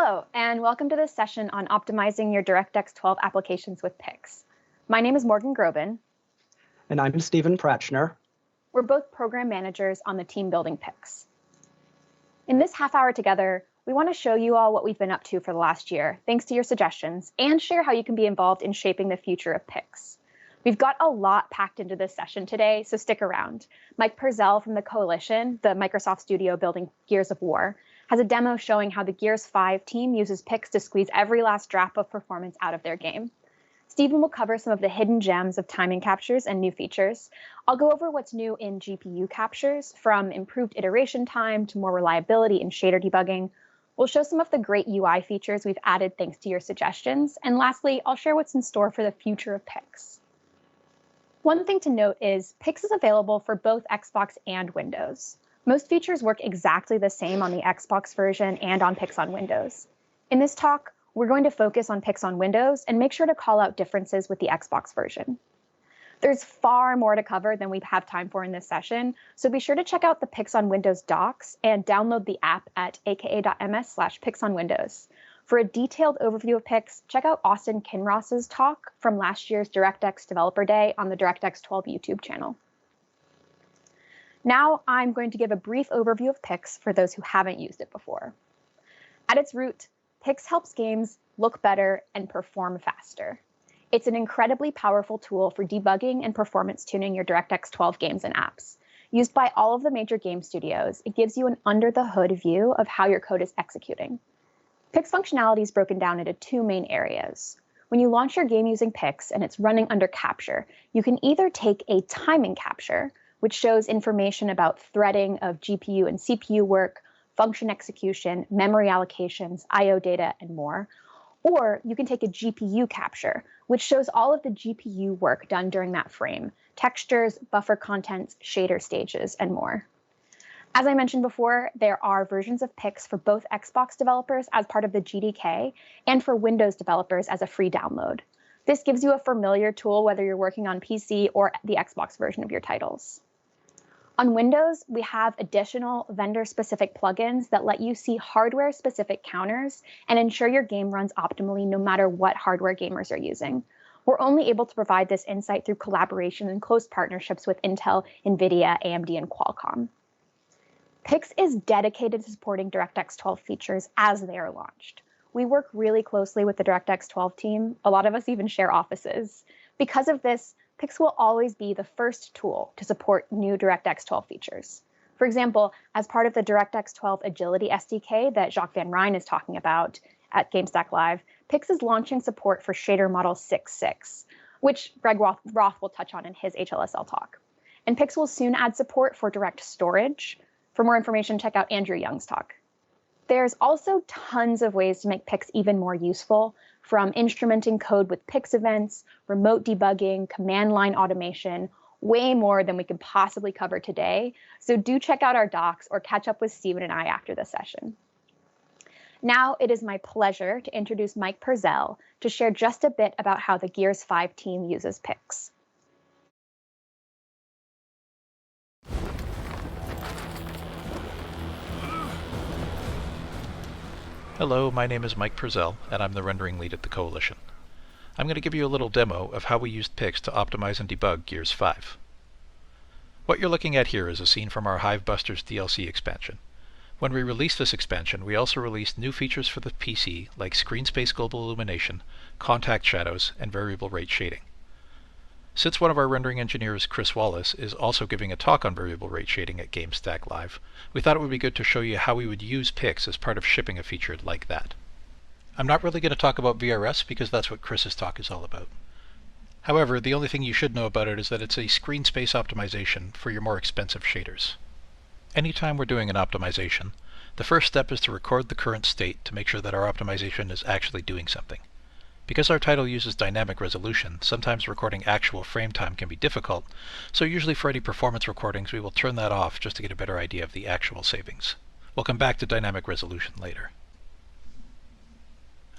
Hello, and welcome to this session on optimizing your DirectX 12 applications with PIX. My name is Morgan Grobin. And I'm Stephen Pratschner. We're both program managers on the team building PIX. In this half hour together, we want to show you all what we've been up to for the last year, thanks to your suggestions, and share how you can be involved in shaping the future of PIX. We've got a lot packed into this session today, so stick around. Mike Purcell from the Coalition, the Microsoft studio building Gears of War, has a demo showing how the Gears 5 team uses PIX to squeeze every last drop of performance out of their game. Stephen will cover some of the hidden gems of timing captures and new features. I'll go over what's new in GPU captures, from improved iteration time to more reliability in shader debugging. We'll show some of the great UI features we've added thanks to your suggestions. And lastly, I'll share what's in store for the future of PIX. One thing to note is PIX is available for both Xbox and Windows. Most features work exactly the same on the Xbox version and on PIX on Windows. In this talk, we're going to focus on PIX on Windows and make sure to call out differences with the Xbox version. There's far more to cover than we have time for in this session, so be sure to check out the PIX on Windows docs and download the app at aka.ms/PIXonWindows. For a detailed overview of PIX, check out Austin Kinross's talk from last year's DirectX Developer Day on the DirectX 12 YouTube channel. Now I'm going to give a brief overview of PIX for those who haven't used it before. At its root, PIX helps games look better and perform faster. It's an incredibly powerful tool for debugging and performance tuning your DirectX 12 games and apps. Used by all of the major game studios, it gives you an under-the-hood view of how your code is executing. PIX functionality is broken down into two main areas. When you launch your game using PIX and it's running under capture, you can either take a timing capture, which shows information about threading of GPU and CPU work, function execution, memory allocations, I/O data, and more. Or you can take a GPU capture, which shows all of the GPU work done during that frame, textures, buffer contents, shader stages, and more. As I mentioned before, there are versions of PIX for both Xbox developers as part of the GDK and for Windows developers as a free download. This gives you a familiar tool whether you're working on PC or the Xbox version of your titles. On Windows, we have additional vendor-specific plugins that let you see hardware-specific counters and ensure your game runs optimally no matter what hardware gamers are using. We're only able to provide this insight through collaboration and close partnerships with Intel, NVIDIA, AMD, and Qualcomm. PIX is dedicated to supporting DirectX 12 features as they are launched. We work really closely with the DirectX 12 team. A lot of us even share offices. Because of this, PIX will always be the first tool to support new DirectX 12 features. For example, as part of the DirectX 12 Agility SDK that Jacques Van Rijn is talking about at GameStack Live, PIX is launching support for shader model 6.6, which Greg Roth will touch on in his HLSL talk. And PIX will soon add support for direct storage. For more information, check out Andrew Young's talk. There's also tons of ways to make PIX even more useful, from instrumenting code with PIX events, remote debugging, command line automation, way more than we could possibly cover today. So do check out our docs or catch up with Stephen and I after the session. Now it is my pleasure to introduce Mike Purcell to share just a bit about how the Gears 5 team uses PIX. Hello, my name is Mike Purcell, and I'm the rendering lead at the Coalition. I'm going to give you a little demo of how we used PIX to optimize and debug Gears 5. What you're looking at here is a scene from our Hivebusters DLC expansion. When we released this expansion, we also released new features for the PC like screen space global illumination, contact shadows, and variable rate shading. Since one of our rendering engineers, Chris Wallace, is also giving a talk on variable rate shading at GameStack Live, we thought it would be good to show you how we would use PIX as part of shipping a feature like that. I'm not really going to talk about VRS because that's what Chris's talk is all about. However, the only thing you should know about it is that it's a screen space optimization for your more expensive shaders. Anytime we're doing an optimization, the first step is to record the current state to make sure that our optimization is actually doing something. Because our title uses dynamic resolution, sometimes recording actual frame time can be difficult, so usually for any performance recordings we will turn that off just to get a better idea of the actual savings. We'll come back to dynamic resolution later.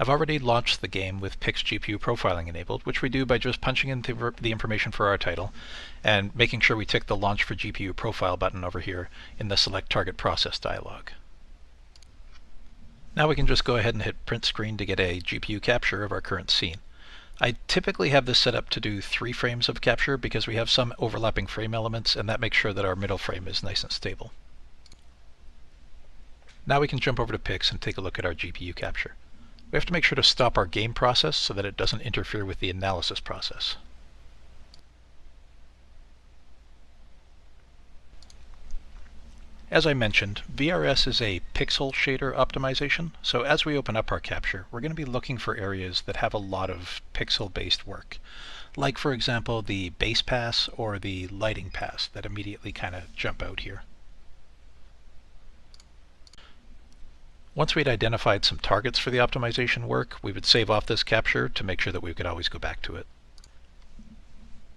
I've already launched the game with PIX GPU profiling enabled, which we do by just punching in the information for our title and making sure we tick the Launch for GPU Profile button over here in the Select Target Process dialog. Now we can just go ahead and hit print screen to get a GPU capture of our current scene. I typically have this set up to do 3 frames of capture because we have some overlapping frame elements, and that makes sure that our middle frame is nice and stable. Now we can jump over to PIX and take a look at our GPU capture. We have to make sure to stop our game process so that it doesn't interfere with the analysis process. As I mentioned, VRS is a pixel shader optimization, so as we open up our capture, we're going to be looking for areas that have a lot of pixel-based work. Like, for example, the base pass or the lighting pass that immediately kind of jump out here. Once we'd identified some targets for the optimization work, we would save off this capture to make sure that we could always go back to it.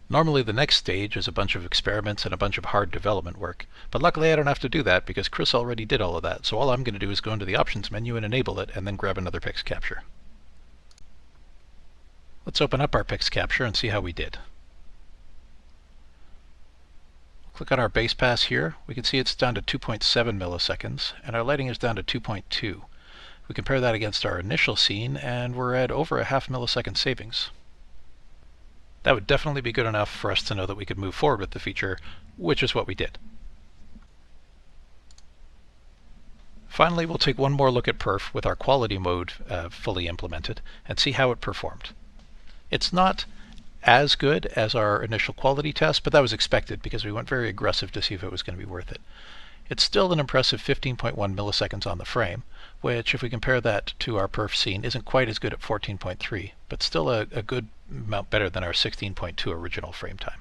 Normally the next stage is a bunch of experiments and a bunch of hard development work, but luckily I don't have to do that because Chris already did all of that, so all I'm going to do is go into the options menu and enable it, and then grab another PIX capture. Let's open up our PIX capture and see how we did. Click on our base pass here. We can see it's down to 2.7 milliseconds, and our lighting is down to 2.2. We compare that against our initial scene, and we're at over a half millisecond savings. That would definitely be good enough for us to know that we could move forward with the feature, which is what we did. Finally, we'll take one more look at perf with our quality mode fully implemented and see how it performed. It's not as good as our initial quality test, but that was expected because we went very aggressive to see if it was going to be worth it. It's still an impressive 15.1 milliseconds on the frame, which if we compare that to our perf scene isn't quite as good at 14.3, but still a good amount better than our 16.2 original frame time.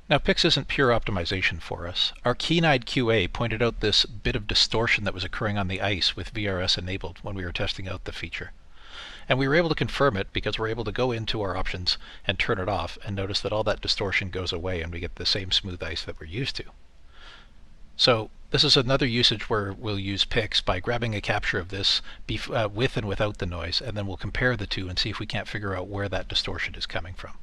Now PIX isn't pure optimization for us. Our keen-eyed QA pointed out this bit of distortion that was occurring on the ice with VRS enabled when we were testing out the feature. And we were able to confirm it because we're able to go into our options and turn it off and notice that all that distortion goes away and we get the same smooth ice that we're used to. So this is another usage where we'll use PIX by grabbing a capture of this with and without the noise, and then we'll compare the two and see if we can't figure out where that distortion is coming from.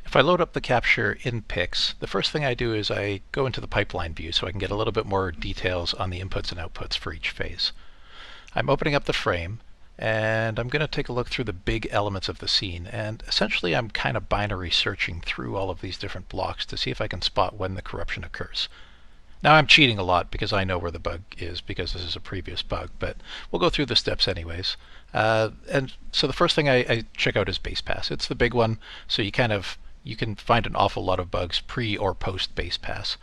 If I load up the capture in PIX, the first thing I do is I go into the pipeline view so I can get a little bit more details on the inputs and outputs for each phase. I'm opening up the frame, and I'm going to take a look through the big elements of the scene, and essentially I'm kind of binary searching through all of these different blocks to see if I can spot when the corruption occurs. Now I'm cheating a lot because I know where the bug is because this is a previous bug, but we'll go through the steps anyways. And so the first thing I check out is base pass. It's the big one, so you can find an awful lot of bugs pre or post base pass.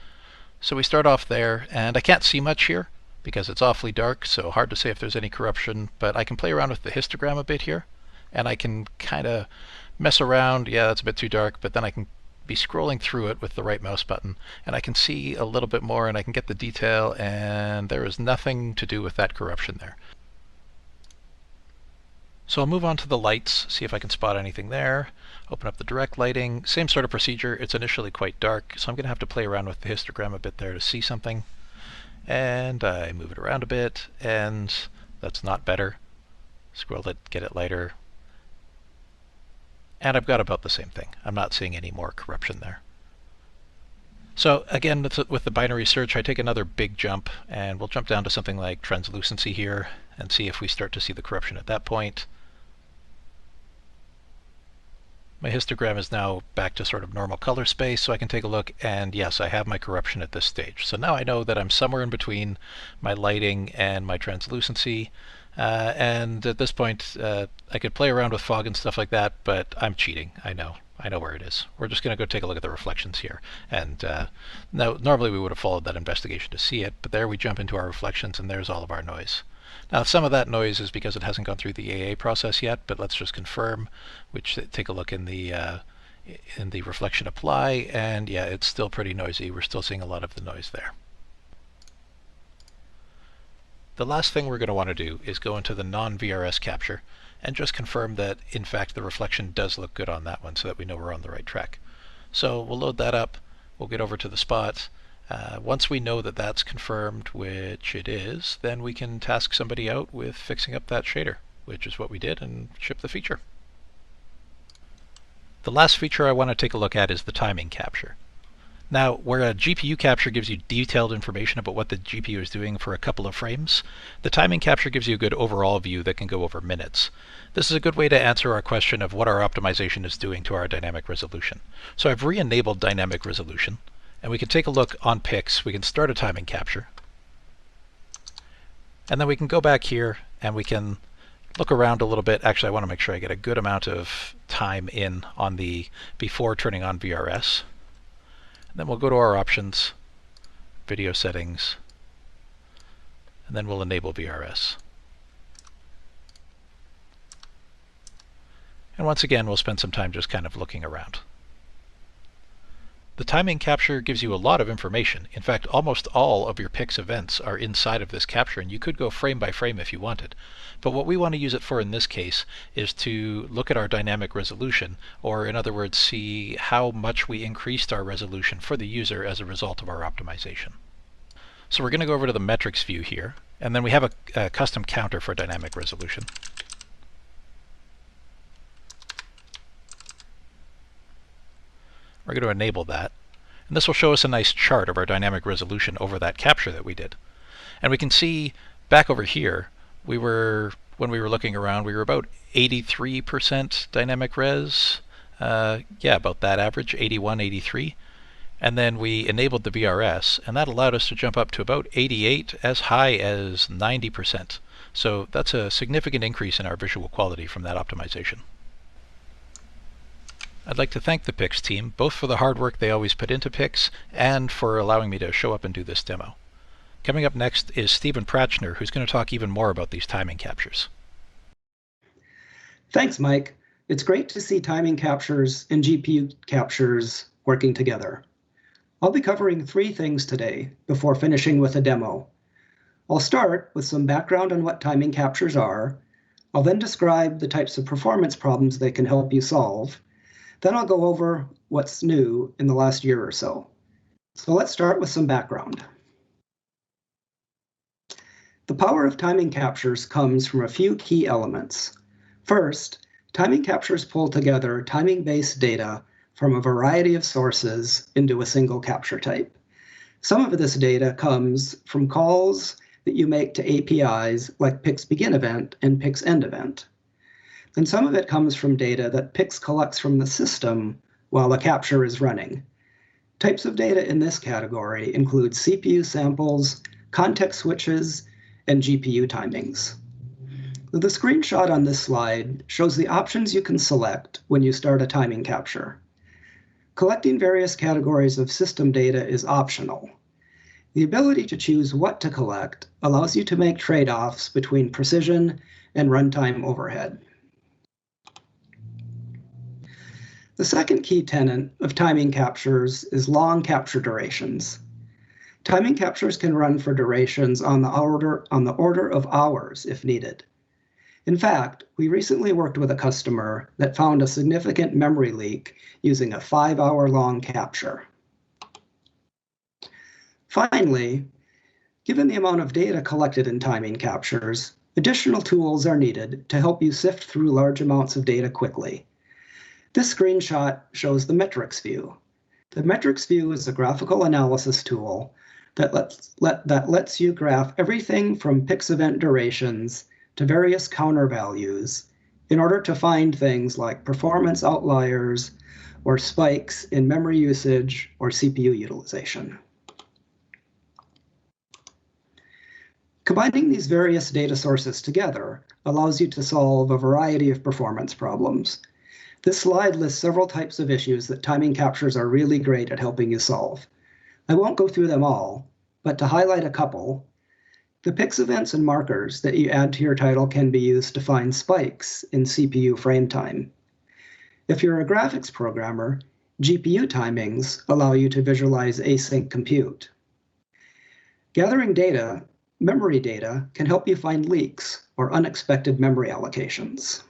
So we start off there, and I can't see much here because it's awfully dark, so hard to say if there's any corruption, but I can play around with the histogram a bit here, and I can kind of mess around. Yeah, that's a bit too dark, but then I can be scrolling through it with the right mouse button, and I can see a little bit more, and I can get the detail, and there is nothing to do with that corruption there. So I'll move on to the lights, see if I can spot anything there. Open up the direct lighting, same sort of procedure. It's initially quite dark, so I'm going to have to play around with the histogram a bit there to see something. And I move it around a bit, and that's not better. Scroll it, get it lighter. And I've got about the same thing. I'm not seeing any more corruption there. So again, with the binary search, I take another big jump, and we'll jump down to something like translucency here and see if we start to see the corruption at that point. My histogram is now back to sort of normal color space, so I can take a look, and yes, I have my corruption at this stage. So now I know that I'm somewhere in between my lighting and my translucency, and at this point I could play around with fog and stuff like that, but I'm cheating. I know where it is. We're just going to go take a look at the reflections here, and now normally we would have followed that investigation to see it, but there we jump into our reflections, and there's all of our noise. Now some of that noise is because it hasn't gone through the AA process yet, but let's just confirm. Take a look in the reflection apply, and yeah, it's still pretty noisy. We're still seeing a lot of the noise there. The last thing we're going to want to do is go into the non-VRS capture and just confirm that in fact the reflection does look good on that one so that we know we're on the right track. So we'll load that up, we'll get over to the spot. Once we know that that's confirmed, which it is, then we can task somebody out with fixing up that shader, which is what we did, and ship the feature. The last feature I want to take a look at is the timing capture. Now, where a GPU capture gives you detailed information about what the GPU is doing for a couple of frames, the timing capture gives you a good overall view that can go over minutes. This is a good way to answer our question of what our optimization is doing to our dynamic resolution. So I've re-enabled dynamic resolution, and we can take a look on PIX. We can start a timing capture, and then we can go back here and we can look around a little bit. Actually, I want to make sure I get a good amount of time in on the before turning on VRS. Then we'll go to our options, video settings, and then we'll enable VRS. And once again, we'll spend some time just kind of looking around. The timing capture gives you a lot of information. In fact, almost all of your PIX events are inside of this capture, and you could go frame by frame if you wanted. But what we want to use it for in this case is to look at our dynamic resolution, or in other words, see how much we increased our resolution for the user as a result of our optimization. So we're going to go over to the metrics view here, and then we have a custom counter for dynamic resolution. We're going to enable that. And this will show us a nice chart of our dynamic resolution over that capture that we did. And we can see back over here, when we were looking around, we were about 83% dynamic res. Yeah, about that average, 81, 83. And then we enabled the VRS, and that allowed us to jump up to about 88, as high as 90%. So that's a significant increase in our visual quality from that optimization. I'd like to thank the PIX team, both for the hard work they always put into PIX and for allowing me to show up and do this demo. Coming up next is Stephen Pratschner, who's going to talk even more about these timing captures. Thanks, Mike. It's great to see timing captures and GPU captures working together. I'll be covering 3 things today before finishing with a demo. I'll start with some background on what timing captures are. I'll then describe the types of performance problems they can help you solve. Then I'll go over what's new in the last year or so. So let's start with some background. The power of timing captures comes from a few key elements. First, timing captures pull together timing-based data from a variety of sources into a single capture type. Some of this data comes from calls that you make to APIs like PIX begin event and PIX end event. And some of it comes from data that PIX collects from the system while the capture is running. Types of data in this category include CPU samples, context switches, and GPU timings. The screenshot on this slide shows the options you can select when you start a timing capture. Collecting various categories of system data is optional. The ability to choose what to collect allows you to make trade-offs between precision and runtime overhead. The second key tenet of timing captures is long capture durations. Timing captures can run for durations on the order of hours if needed. In fact, we recently worked with a customer that found a significant memory leak using a 5-hour-long capture. Finally, given the amount of data collected in timing captures, additional tools are needed to help you sift through large amounts of data quickly. This screenshot shows the metrics view. The metrics view is a graphical analysis tool that lets you graph everything from PIX event durations to various counter values in order to find things like performance outliers or spikes in memory usage or CPU utilization. Combining these various data sources together allows you to solve a variety of performance problems. This slide lists several types of issues that timing captures are really great at helping you solve. I won't go through them all, but to highlight a couple, the PIX events and markers that you add to your title can be used to find spikes in CPU frame time. If you're a graphics programmer, GPU timings allow you to visualize async compute. Gathering data, memory data, can help you find leaks or unexpected memory allocations.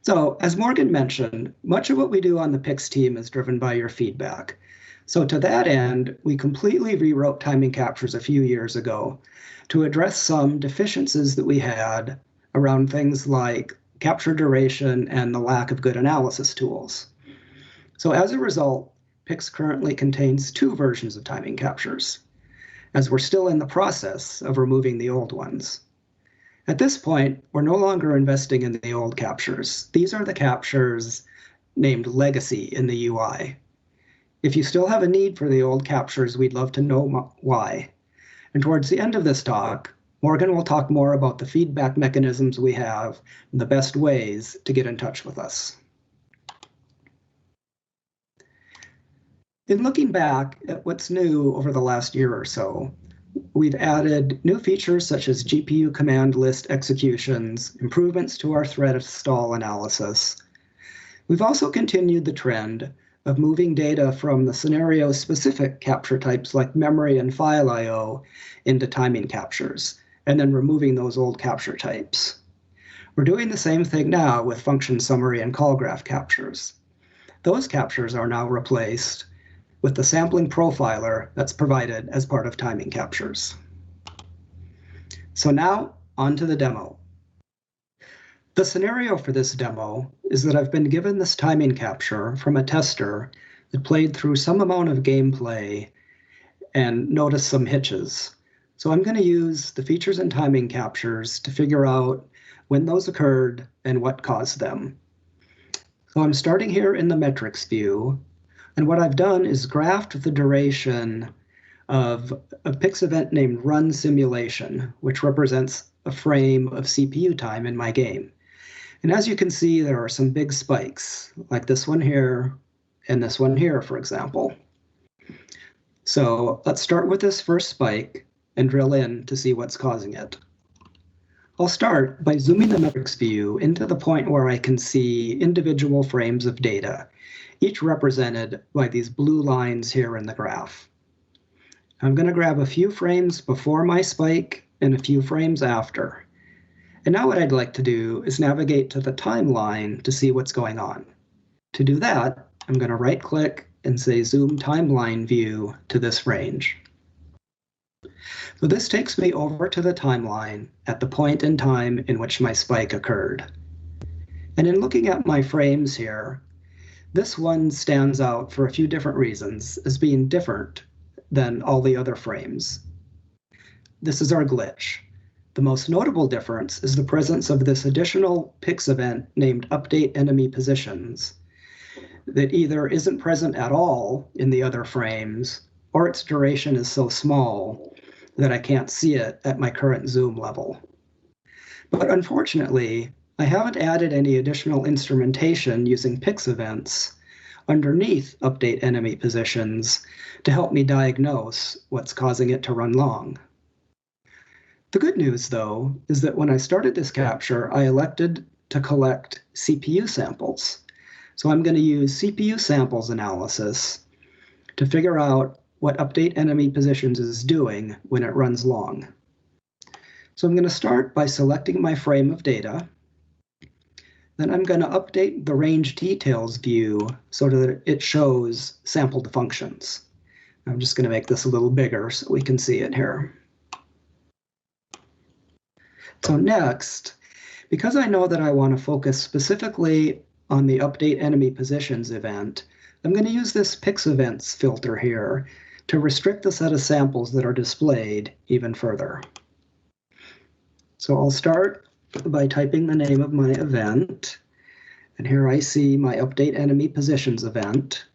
So, as Morgan mentioned, much of what we do on the PIX team is driven by your feedback. So to that end, we completely rewrote timing captures a few years ago to address some deficiencies that we had around things like capture duration and the lack of good analysis tools. So as a result, PIX currently contains 2 versions of timing captures, as we're still in the process of removing the old ones. At this point, we're no longer investing in the old captures. These are the captures named Legacy in the UI. If you still have a need for the old captures, we'd love to know why. And towards the end of this talk, Morgan will talk more about the feedback mechanisms we have and the best ways to get in touch with us. In looking back at what's new over the last year or so, we've added new features such as GPU command list executions, improvements to our thread stall analysis. We've also continued the trend of moving data from the scenario-specific capture types like memory and file I/O into timing captures, and then removing those old capture types. We're doing the same thing now with function summary and call graph captures. Those captures are now replaced with the sampling profiler that's provided as part of timing captures. So now, on to the demo. The scenario for this demo is that I've been given this timing capture from a tester that played through some amount of gameplay and noticed some hitches. So I'm going to use the features and timing captures to figure out when those occurred and what caused them. So I'm starting here in the metrics view, and what I've done is graphed the duration of a PIX event named run simulation, which represents a frame of CPU time in my game. And as you can see, there are some big spikes, like this one here and this one here, for example. So let's start with this first spike and drill in to see what's causing it. I'll start by zooming the metrics view into the point where I can see individual frames of data, each represented by these blue lines here in the graph. I'm going to grab a few frames before my spike and a few frames after. And now what I'd like to do is navigate to the timeline to see what's going on. To do that, I'm going to right-click and say Zoom Timeline View to this range. So this takes me over to the timeline at the point in time in which my spike occurred. And in looking at my frames here, this one stands out for a few different reasons as being different than all the other frames. This is our glitch. The most notable difference is the presence of this additional PIX event named Update Enemy Positions that either isn't present at all in the other frames, or its duration is so small that I can't see it at my current zoom level. But unfortunately, I haven't added any additional instrumentation using PIX events underneath Update Enemy Positions to help me diagnose what's causing it to run long. The good news, though, is that when I started this capture, I elected to collect CPU samples. So I'm going to use CPU samples analysis to figure out what Update Enemy Positions is doing when it runs long. So I'm going to start by selecting my frame of data. Then I'm going to update the range details view so that it shows sampled functions. I'm just going to make this a little bigger so we can see it here. So next, because I know that I want to focus specifically on the Update Enemy Positions event, I'm going to use this PIX events filter here to restrict the set of samples that are displayed even further. So I'll start by typing the name of my event. And here I see my Update Enemy Positions event.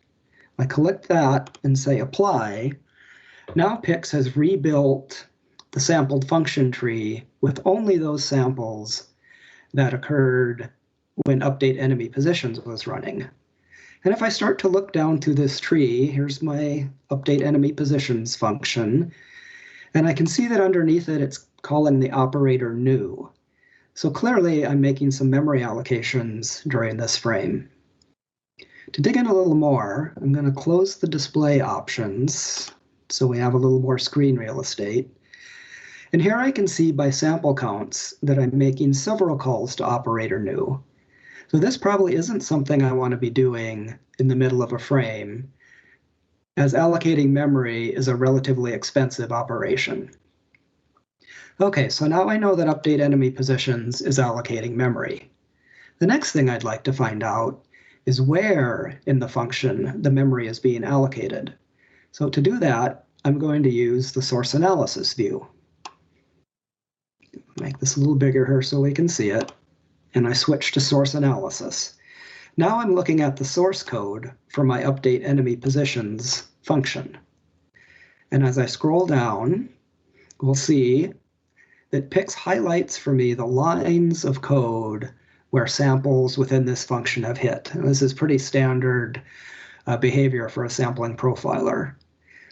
I click that and say Apply. Now PIX has rebuilt the sampled function tree with only those samples that occurred when Update Enemy Positions was running. And if I start to look down through this tree, here's my Update Enemy Positions function, and I can see that underneath it, it's calling the operator new. So clearly, I'm making some memory allocations during this frame. To dig in a little more, I'm going to close the display options so we have a little more screen real estate. And here I can see by sample counts that I'm making several calls to operator new. So this probably isn't something I want to be doing in the middle of a frame, as allocating memory is a relatively expensive operation. Okay, so now I know that Update Enemy Positions is allocating memory. The next thing I'd like to find out is where in the function the memory is being allocated. So to do that, I'm going to use the source analysis view. Make this a little bigger here so we can see it. And I switch to source analysis. Now I'm looking at the source code for my update enemy positions function. And as I scroll down, we'll see that PIX highlights for me the lines of code where samples within this function have hit. And this is pretty standard behavior for a sampling profiler.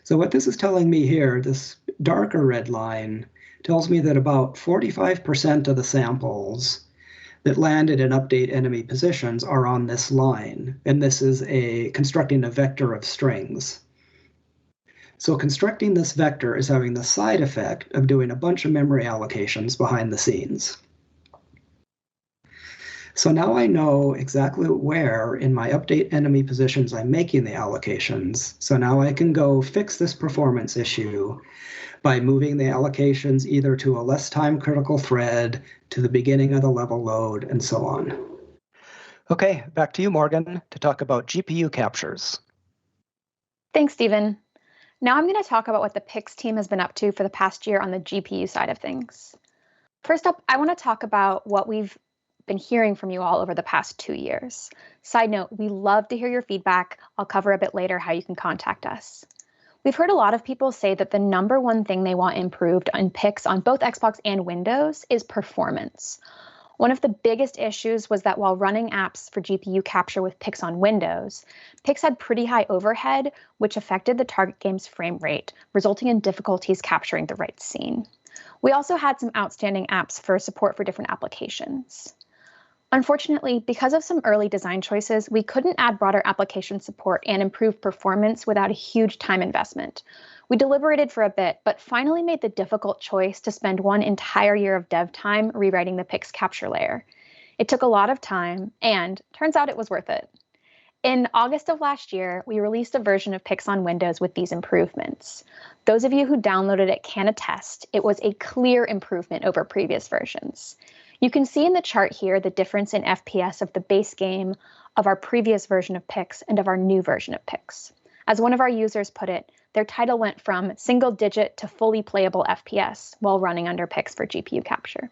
So what this is telling me here, this darker red line, tells me that about 45% of the samples that landed in update enemy positions are on this line. And this is constructing a vector of strings. So constructing this vector is having the side effect of doing a bunch of memory allocations behind the scenes. So now I know exactly where in my update enemy positions I'm making the allocations. So now I can go fix this performance issue by moving the allocations either to a less time critical thread, to the beginning of the level load, and so on. Okay, back to you, Morgan, to talk about GPU captures. Thanks, Stephen. Now I'm going to talk about what the PIX team has been up to for the past year on the GPU side of things. First up, I want to talk about what we've been hearing from you all over the past 2 years. Side note, we love to hear your feedback. I'll cover a bit later how you can contact us. We've heard a lot of people say that the number one thing they want improved on PIX on both Xbox and Windows is performance. One of the biggest issues was that while running apps for GPU capture with PIX on Windows, PIX had pretty high overhead, which affected the target game's frame rate, resulting in difficulties capturing the right scene. We also had some outstanding apps for support for different applications. Unfortunately, because of some early design choices, we couldn't add broader application support and improve performance without a huge time investment. We deliberated for a bit, but finally made the difficult choice to spend one entire year of dev time rewriting the PIX capture layer. It took a lot of time, and turns out it was worth it. In August of last year, we released a version of PIX on Windows with these improvements. Those of you who downloaded it can attest it was a clear improvement over previous versions. You can see in the chart here the difference in FPS of the base game, of our previous version of PIX, and of our new version of PIX. As one of our users put it, their title went from single-digit to fully playable FPS while running under PIX for GPU capture.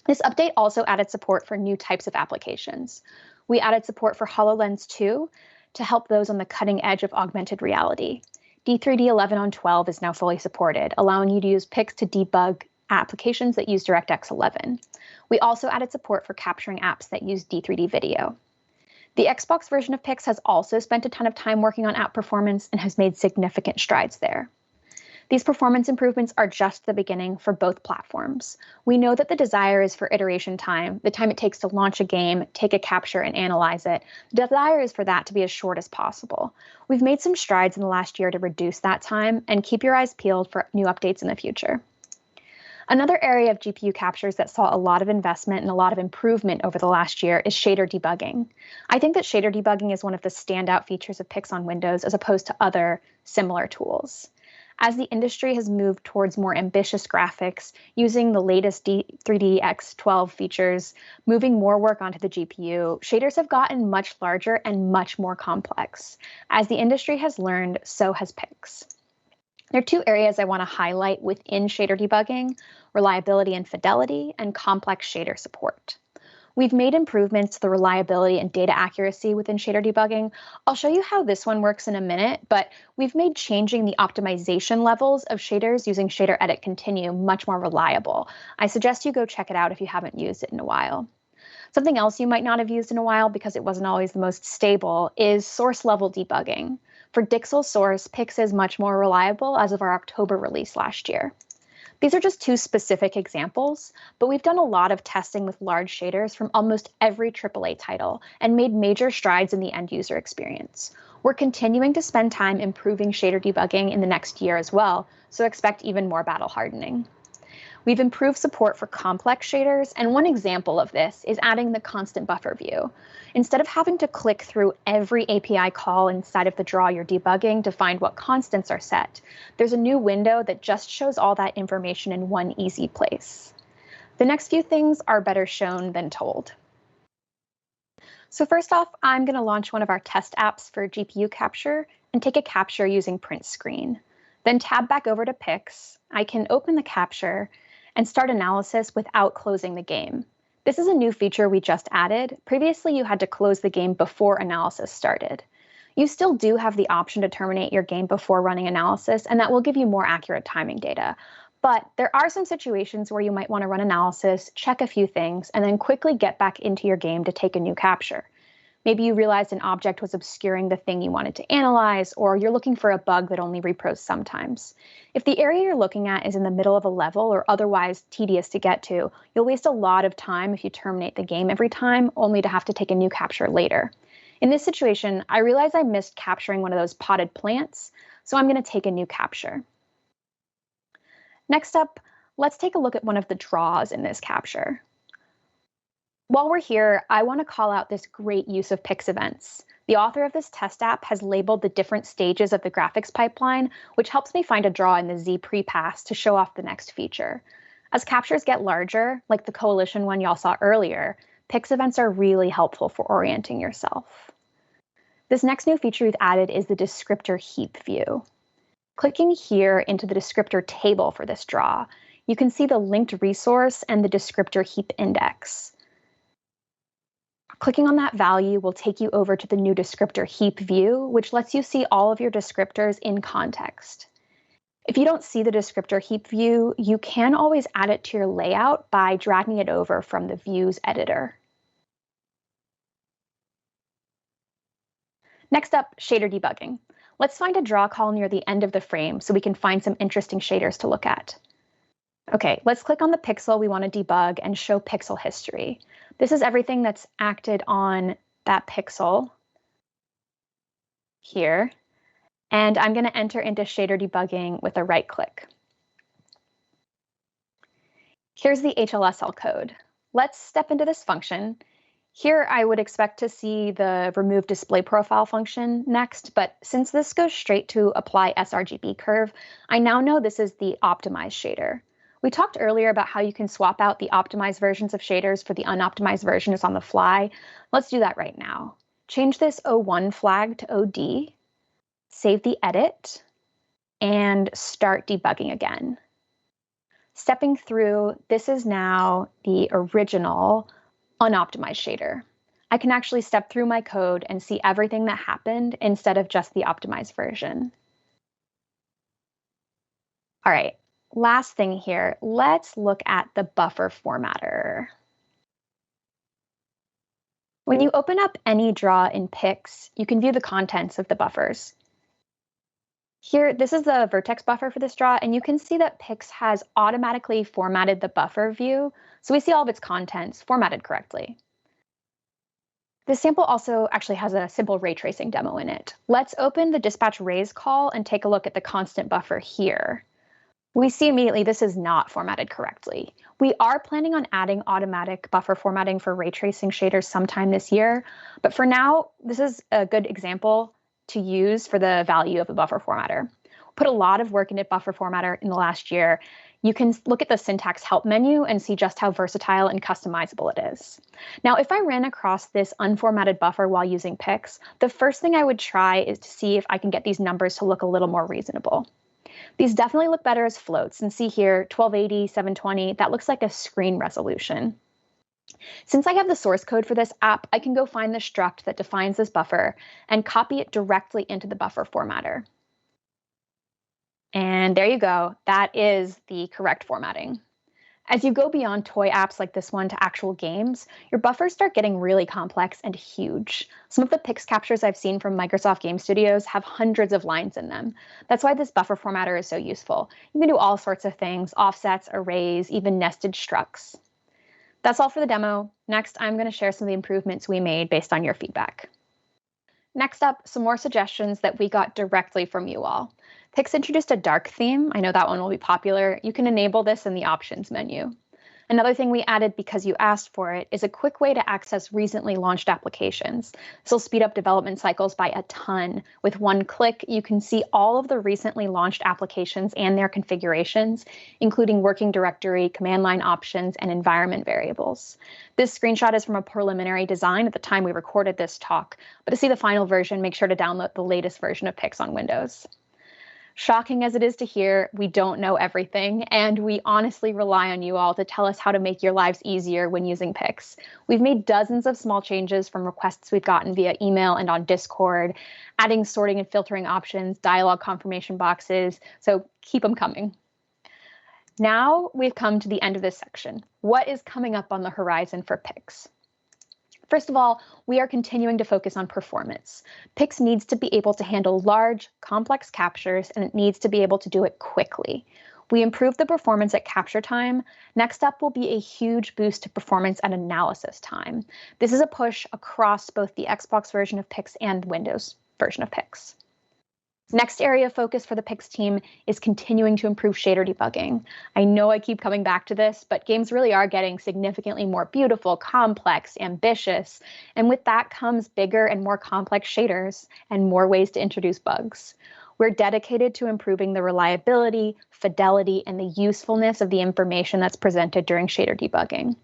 This update also added support for new types of applications. We added support for HoloLens 2 to help those on the cutting edge of augmented reality. D3D 11 on 12 is now fully supported, allowing you to use PIX to debug applications that use DirectX 11. We also added support for capturing apps that use D3D video. The Xbox version of PIX has also spent a ton of time working on app performance and has made significant strides there. These performance improvements are just the beginning for both platforms. We know that the desire is for iteration time, the time it takes to launch a game, take a capture, and analyze it. The desire is for that to be as short as possible. We've made some strides in the last year to reduce that time, and keep your eyes peeled for new updates in the future. Another area of GPU captures that saw a lot of investment and a lot of improvement over the last year is shader debugging. I think that shader debugging is one of the standout features of PIX on Windows as opposed to other similar tools. As the industry has moved towards more ambitious graphics, using the latest D3DX12 features, moving more work onto the GPU, shaders have gotten much larger and much more complex. As the industry has learned, so has PIX. There are two areas I want to highlight within shader debugging: reliability and fidelity, and complex shader support. We've made improvements to the reliability and data accuracy within shader debugging. I'll show you how this one works in a minute, but we've made changing the optimization levels of shaders using shader edit continue much more reliable. I suggest you go check it out if you haven't used it in a while. Something else you might not have used in a while because it wasn't always the most stable is source level debugging. For Dixel source, PIX is much more reliable as of our October release last year. These are just two specific examples, but we've done a lot of testing with large shaders from almost every AAA title and made major strides in the end user experience. We're continuing to spend time improving shader debugging in the next year as well, so expect even more battle hardening. We've improved support for complex shaders, and one example of this is adding the constant buffer view. Instead of having to click through every API call inside of the draw you're debugging to find what constants are set, there's a new window that just shows all that information in one easy place. The next few things are better shown than told. So first off, I'm going to launch one of our test apps for GPU capture and take a capture using print screen. Then tab back over to PIX. I can open the capture and start analysis without closing the game. This is a new feature we just added. Previously, you had to close the game before analysis started. You still do have the option to terminate your game before running analysis, and that will give you more accurate timing data. But there are some situations where you might want to run analysis, check a few things, and then quickly get back into your game to take a new capture. Maybe you realized an object was obscuring the thing you wanted to analyze, or you're looking for a bug that only repros sometimes. If the area you're looking at is in the middle of a level or otherwise tedious to get to, you'll waste a lot of time if you terminate the game every time, only to have to take a new capture later. In this situation, I realized I missed capturing one of those potted plants, so I'm going to take a new capture. Next up, let's take a look at one of the draws in this capture. While we're here, I want to call out this great use of PIX events. The author of this test app has labeled the different stages of the graphics pipeline, which helps me find a draw in the Z pre-pass to show off the next feature. As captures get larger, like the coalition one y'all saw earlier, PIX events are really helpful for orienting yourself. This next new feature we've added is the descriptor heap view. Clicking here into the descriptor table for this draw, you can see the linked resource and the descriptor heap index. Clicking on that value will take you over to the new descriptor heap view, which lets you see all of your descriptors in context. If you don't see the descriptor heap view, you can always add it to your layout by dragging it over from the views editor. Next up, shader debugging. Let's find a draw call near the end of the frame so we can find some interesting shaders to look at. Okay, let's click on the pixel we want to debug and show pixel history. This is everything that's acted on that pixel here. And I'm going to enter into shader debugging with a right click. Here's the HLSL code. Let's step into this function. Here, I would expect to see the remove display profile function next, but since this goes straight to apply sRGB curve, I now know this is the optimized shader. We talked earlier about how you can swap out the optimized versions of shaders for the unoptimized versions on the fly. Let's do that right now. Change this O1 flag to OD, save the edit, and start debugging again. Stepping through, this is now the original unoptimized shader. I can actually step through my code and see everything that happened instead of just the optimized version. All right, last thing here, let's look at the buffer formatter. When you open up any draw in PIX, you can view the contents of the buffers. Here, this is the vertex buffer for this draw, and you can see that PIX has automatically formatted the buffer view, so we see all of its contents formatted correctly. This sample also actually has a simple ray tracing demo in it. Let's open the dispatch raise call and take a look at the constant buffer here. We see immediately this is not formatted correctly. We are planning on adding automatic buffer formatting for ray tracing shaders sometime this year, but for now, this is a good example to use for the value of a buffer formatter. Put a lot of work into buffer formatter in the last year. You can look at the syntax help menu and see just how versatile and customizable it is. Now, if I ran across this unformatted buffer while using PIX, the first thing I would try is to see if I can get these numbers to look a little more reasonable. These definitely look better as floats, and see here, 1280, 720, that looks like a screen resolution. Since I have the source code for this app, I can go find the struct that defines this buffer and copy it directly into the buffer formatter. And there you go. That is the correct formatting. As you go beyond toy apps like this one to actual games, your buffers start getting really complex and huge. Some of the PIX captures I've seen from Microsoft Game Studios have hundreds of lines in them. That's why this buffer formatter is so useful. You can do all sorts of things, offsets, arrays, even nested structs. That's all for the demo. Next, I'm going to share some of the improvements we made based on your feedback. Next up, some more suggestions that we got directly from you all. PIX introduced a dark theme. I know that one will be popular. You can enable this in the options menu. Another thing we added because you asked for it is a quick way to access recently launched applications. This will speed up development cycles by a ton. With one click, you can see all of the recently launched applications and their configurations, including working directory, command line options, and environment variables. This screenshot is from a preliminary design at the time we recorded this talk, but to see the final version, make sure to download the latest version of PIX on Windows. Shocking as it is to hear, we don't know everything, and we honestly rely on you all to tell us how to make your lives easier when using PIX. We've made dozens of small changes from requests we've gotten via email and on Discord, adding sorting and filtering options, dialog confirmation boxes, so keep them coming. Now we've come to the end of this section. What is coming up on the horizon for PIX? First of all, we are continuing to focus on performance. PIX needs to be able to handle large, complex captures, and it needs to be able to do it quickly. We improved the performance at capture time. Next up will be a huge boost to performance at analysis time. This is a push across both the Xbox version of PIX and Windows version of PIX. Next area of focus for the PIX team is continuing to improve shader debugging. I know I keep coming back to this, but games really are getting significantly more beautiful, complex, ambitious, and with that comes bigger and more complex shaders and more ways to introduce bugs. We're dedicated to improving the reliability, fidelity, and the usefulness of the information that's presented during shader debugging.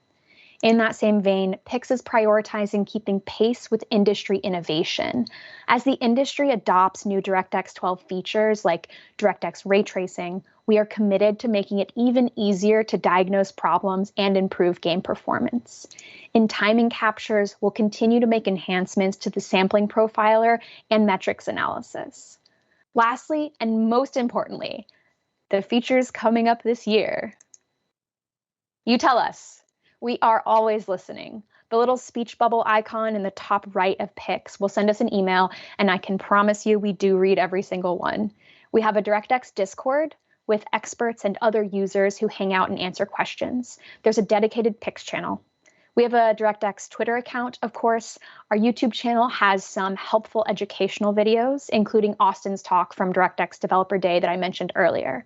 In that same vein, PIX is prioritizing keeping pace with industry innovation. As the industry adopts new DirectX 12 features like DirectX ray tracing, we are committed to making it even easier to diagnose problems and improve game performance. In timing captures, we'll continue to make enhancements to the sampling profiler and metrics analysis. Lastly, and most importantly, the features coming up this year. You tell us. We are always listening. The little speech bubble icon in the top right of PIX will send us an email, and I can promise you we do read every single one. We have a DirectX Discord with experts and other users who hang out and answer questions. There's a dedicated PIX channel. We have a DirectX Twitter account, of course. Our YouTube channel has some helpful educational videos, including Austin's talk from DirectX Developer Day that I mentioned earlier.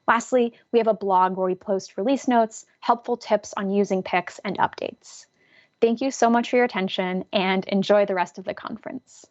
Lastly, we have a blog where we post release notes, helpful tips on using PIX, and updates. Thank you so much for your attention, and enjoy the rest of the conference.